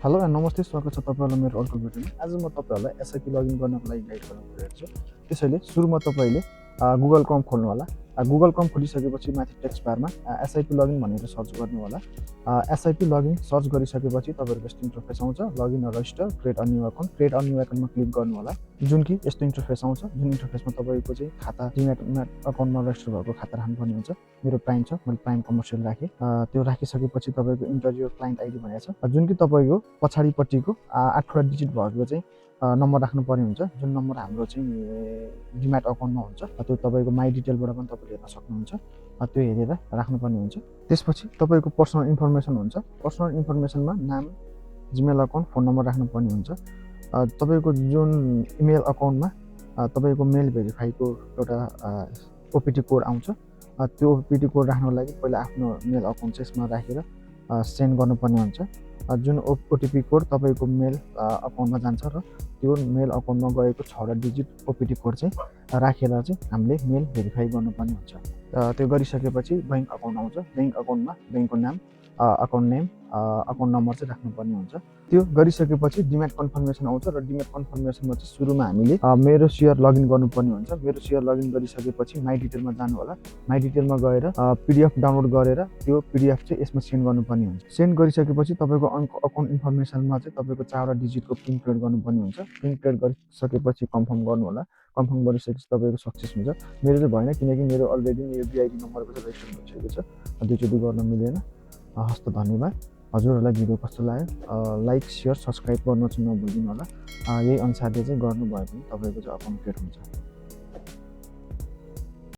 Hello and नमस्ते, स्वागत छ तपाईँहरूलाई मेरो अर्को भिडियोमा। आज म तपाईँहरूलाई एसआइपी लगइन गर्नको लागि गाइड गर्न गइरहेको छु। त्यसैले सुरुमा तपाईँले गुगल क्रोम खोल्नु होला। गुगल क्रोम खोलिसकेपछि माथि टेक्स्ट बारमा एसआइपी लगइन भनेर सर्च गर्नु होला। एसआइपी लगइन सर्च गरिसकेपछि तपाईँहरूको यस्तो इन्टरफेस आउँछ, login register create a new account. Create a new अकाउन्टमा click गर्नु होला, जुन कि यस्तो इन्टरफेस आउँछ, जुन इन्टरफेसमा तपाईँको चाहिँ खाता डिम्याटमा अकाउन्टमा रजिस्टर भएको खाता राख्नुपर्ने हुन्छ। मेरो प्राइम छ, मैले प्राइम कमर्सियल राखेँ। त्यो राखिसकेपछि तपाईँको इन्टर योर क्लाइन्ट आइडी भनेको छ, जुन कि तपाईँको पछाडिपट्टिको 8वटा डिजिट भएको चाहिँ नम्बर राख्नुपर्ने हुन्छ, जुन नम्बर हाम्रो चाहिँ डिम्याट अकाउन्टमा हुन्छ। त्यो तपाईँको माई डिटेलबाट पनि तपाईँले हेर्न सक्नुहुन्छ, त्यो हेरेर राख्नुपर्ने हुन्छ। त्यसपछि तपाईँको पर्सनल इन्फर्मेसन हुन्छ। पर्सनल इन्फर्मेसनमा नाम, जिमेल अकाउन्ट, फोन नम्बर राख्नुपर्ने हुन्छ। तपाईँको जुन इमेल अकाउन्टमा तपाईँको मेल भेरिफाईको एउटा ओपिटी कोड आउँछ, त्यो ओपिटी कोड राख्नको लागि पहिला आफ्नो मेल अकाउन्ट चाहिँ यसमा राखेर सेन्ड गर्नुपर्ने हुन्छ। जुन ओटिपी कोड तपाईँको मेल अकाउन्टमा जान्छ र त्यो मेल अकाउन्टमा गएको 6वटा डिजिट ओपिटी कोड चाहिँ राखेर चाहिँ हामीले मेल भेरिफाई गर्नुपर्ने हुन्छ। त्यो गरिसकेपछि ब्याङ्क अकाउन्ट आउँछ। ब्याङ्क अकाउन्टमा ब्याङ्कको नाम, अकाउन्ट नेम, अकाउन्ट नम्बर चाहिँ राख्नुपर्ने हुन्छ। त्यो गरिसकेपछि डिम्याट कन्फर्मेसन आउँछ र डिम्याट कन्फर्मेसनमा चाहिँ सुरुमा हामीले मेरो सेयर लगइन गर्नुपर्ने हुन्छ। मेरो सेयर लगइन गरिसकेपछि माई डिटेलमा जानु होला। माई डिटेलमा गएर पिडिएफ डाउनलोड गरेर त्यो पिडिएफ चाहिँ यसमा सेन्ड गर्नुपर्ने हुन्छ। सेन्ड गरिसकेपछि तपाईँको अकाउन्ट इन्फर्मेसनमा चाहिँ तपाईँको 4वटा डिजिटको पिन क्रिएट गर्नुपर्ने हुन्छ। पिन क्रिएट गरिसकेपछि कन्फर्म गर्नु होला। कन्फर्म गरिसकेपछि तपाईँको सक्सेस हुन्छ। मेरो चाहिँ भएन, किनकि मेरो अलरेडी मेरो बिआइडी नम्बरको चाहिँ रेजिस्टर भइसकेको छ। दुईचोटि गर्न मिलेन। हस्त धन्यवाद। हजुरहरूलाई भिडियो कस्तो लाग्यो लाइक, सेयर, सब्सक्राइब गर्नु चाहिँ नभुलिदिनु होला। यही अनुसारले चाहिँ गर्नुभयो भने तपाईँको चाहिँ अकाउन्ट क्रिएट हुन्छ।